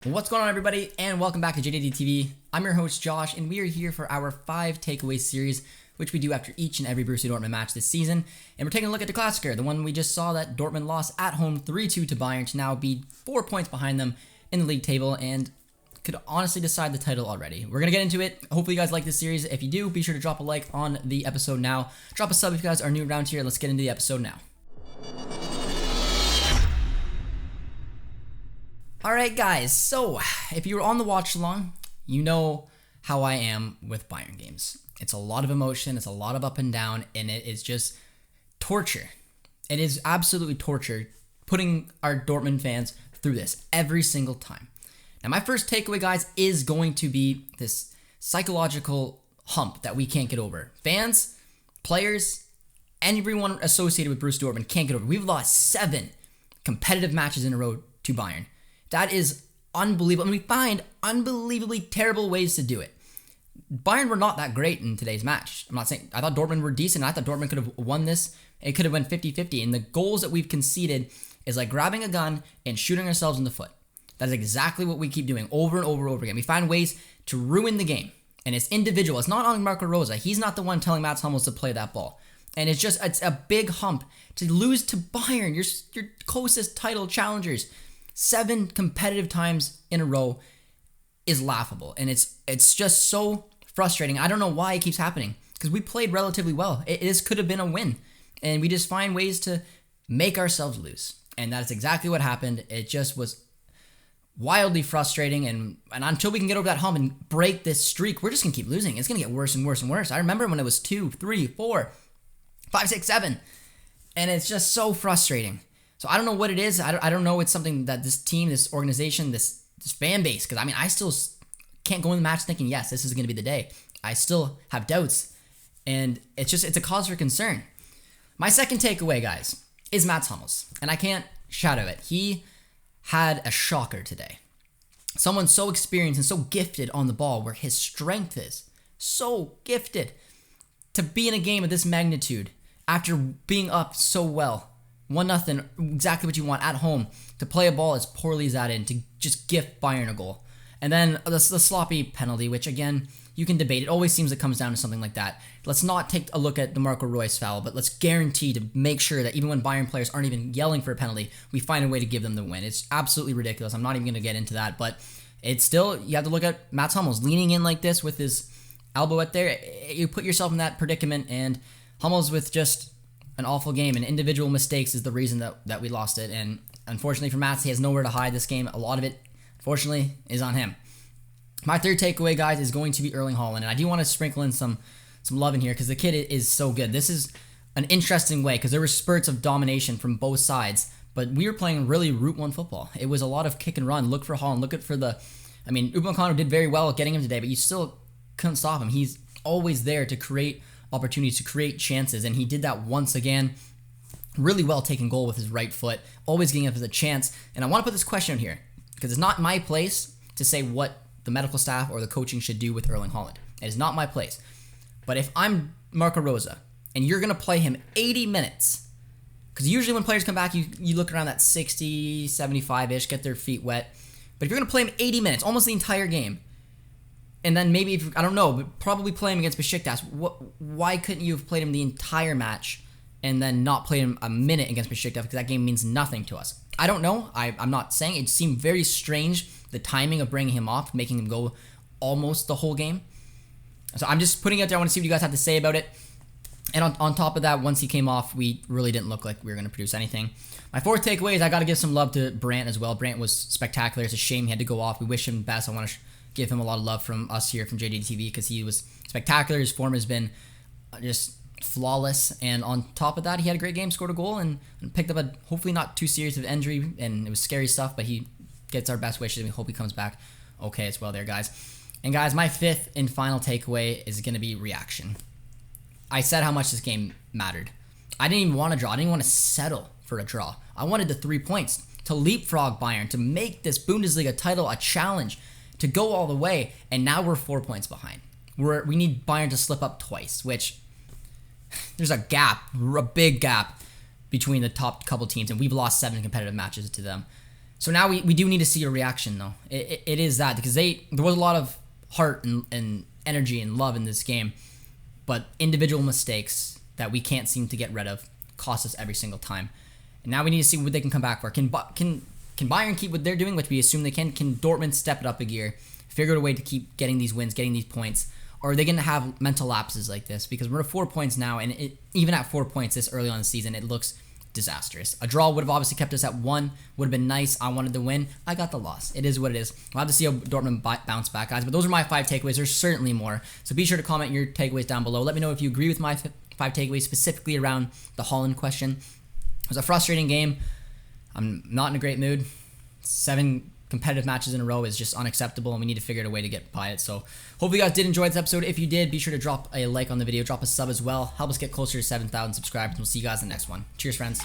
What's going on, everybody, and welcome back to JJD TV. I'm your host, Josh, and we are here for our 5 takeaway series, which we do after each and every Borussia Dortmund match this season. And we're taking a look at the Klassiker, the one we just saw that Dortmund lost at home 3-2 to Bayern to now be 4 points behind them in the league table and could honestly decide the title already. We're going to get into it. Hopefully you guys like this series. If you do, be sure to drop a like on the episode now. Drop a sub if you guys are new around here. Let's get into the episode now. Alright guys, so if you were on the watch along, you know how I am with Bayern games. It's a lot of emotion, it's a lot of up and down, and it is just torture. It is absolutely torture putting our Dortmund fans through this every single time. Now my first takeaway, guys, is going to be this psychological hump that we can't get over. Fans, players, everyone associated with Borussia Dortmund can't get over. We've lost 7 competitive matches in a row to Bayern. That is unbelievable, and we find unbelievably terrible ways to do it. Bayern were not that great in today's match. I'm not saying, I thought Dortmund were decent. I thought Dortmund could have won this. It could have went 50-50, and the goals that we've conceded is like grabbing a gun and shooting ourselves in the foot. That is exactly what we keep doing over and over and over again. We find ways to ruin the game, and it's individual. It's not on Marco Rose. He's not the one telling Mats Hummels to play that ball. And it's a big hump to lose to Bayern, your closest title challengers. 7 competitive times in a row is laughable, and it's just so frustrating. I don't know why it keeps happening, because we played relatively well. This could have been a win, and we just find ways to make ourselves lose, and that's exactly what happened. It just was wildly frustrating, and until we can get over that hump and break this streak, we're just going to keep losing. It's going to get worse and worse and worse. I remember when it was 2, 3, 4, 5, 6, 7, and it's just so frustrating. So I don't know what it is. I don't know. It's something that this team, this organization, this fan base, because I still can't go in the match thinking, yes, this is going to be the day. I still have doubts, and it's a cause for concern. My second takeaway, guys, is Mats Hummels, and I can't shadow it. He had a shocker today. Someone so experienced and so gifted on the ball, where his strength is so gifted, to be in a game of this magnitude after being up so well. 1-0, exactly what you want at home, to play a ball as poorly as that in, to just gift Bayern a goal. And then the sloppy penalty, which again, you can debate. It always seems it comes down to something like that. Let's not take a look at the Marco Reus foul, but let's guarantee to make sure that even when Bayern players aren't even yelling for a penalty, we find a way to give them the win. It's absolutely ridiculous. I'm not even going to get into that, but it's still, you have to look at Mats Hummels leaning in like this with his elbow at there. You put yourself in that predicament, and Hummels with just an awful game, and individual mistakes is the reason that we lost it. And unfortunately for Mats, he has nowhere to hide this game. A lot of it, unfortunately, is on him. My third takeaway, guys, is going to be Erling Haaland, and I do want to sprinkle in some love in here, because the kid is so good. This is an interesting way, because there were spurts of domination from both sides, but we were playing really Route 1 football. It was a lot of kick and run. Look for Haaland. Look for Upamecano did very well getting him today, but you still couldn't stop him. He's always there to create opportunities, to create chances, and he did that once again really well, taking goal with his right foot, always getting up as a chance. And I want to put this question here, because it's not my place to say what the medical staff or the coaching should do with Erling Haaland. It is not my place. But if I'm Marco Rose and you're going to play him 80 minutes, because usually when players come back, you look around that 60, 75-ish, get their feet wet. But if you're going to play him 80 minutes, almost the entire game, and then maybe, I don't know, but probably play him against Besiktas, why couldn't you have played him the entire match and then not play him a minute against Besiktas, because that game means nothing to us? I don't know. I'm not saying. It seemed very strange, the timing of bringing him off, making him go almost the whole game. So I'm just putting it out there. I want to see what you guys have to say about it. And on top of that, once he came off, we really didn't look like we were going to produce anything. My fourth takeaway is I got to give some love to Brandt as well. Brandt was spectacular. It's a shame he had to go off. We wish him best. I want to give him a lot of love from us here from JJD TV, because he was spectacular. His form has been just flawless, and on top of that, he had a great game, scored a goal, and picked up a hopefully not too serious of injury, and it was scary stuff, but he gets our best wishes, and we hope he comes back okay as well there, guys. And guys, my fifth and final takeaway is going to be reaction. I said how much this game mattered. I didn't even want to draw. I didn't even want to settle for a draw. I wanted the 3 points to leapfrog Bayern, to make this Bundesliga title a challenge, to go all the way, and now we're 4 points behind. We need Bayern to slip up twice, which there's a big gap between the top couple teams, and we've lost 7 competitive matches to them. So now we do need to see a reaction, though. It is that, because there was a lot of heart and energy and love in this game, but individual mistakes that we can't seem to get rid of cost us every single time. And now we need to see what they can come back for. Can Bayern keep what they're doing, which we assume they can? Can Dortmund step it up a gear, figure out a way to keep getting these wins, getting these points? Or are they going to have mental lapses like this? Because we're at 4 points now, and even at 4 points this early on in the season, it looks disastrous. A draw would have obviously kept us at 1, would have been nice. I wanted to win. I got the loss. It is what it is. We'll have to see how Dortmund bounce back, guys. But those are my 5 takeaways. There's certainly more. So be sure to comment your takeaways down below. Let me know if you agree with my 5 takeaways, specifically around the Haaland question. It was a frustrating game. I'm not in a great mood. 7 competitive matches in a row is just unacceptable, and we need to figure out a way to get by it. So hopefully you guys did enjoy this episode. If you did, be sure to drop a like on the video, drop a sub as well. Help us get closer to 7,000 subscribers. We'll see you guys in the next one. Cheers, friends.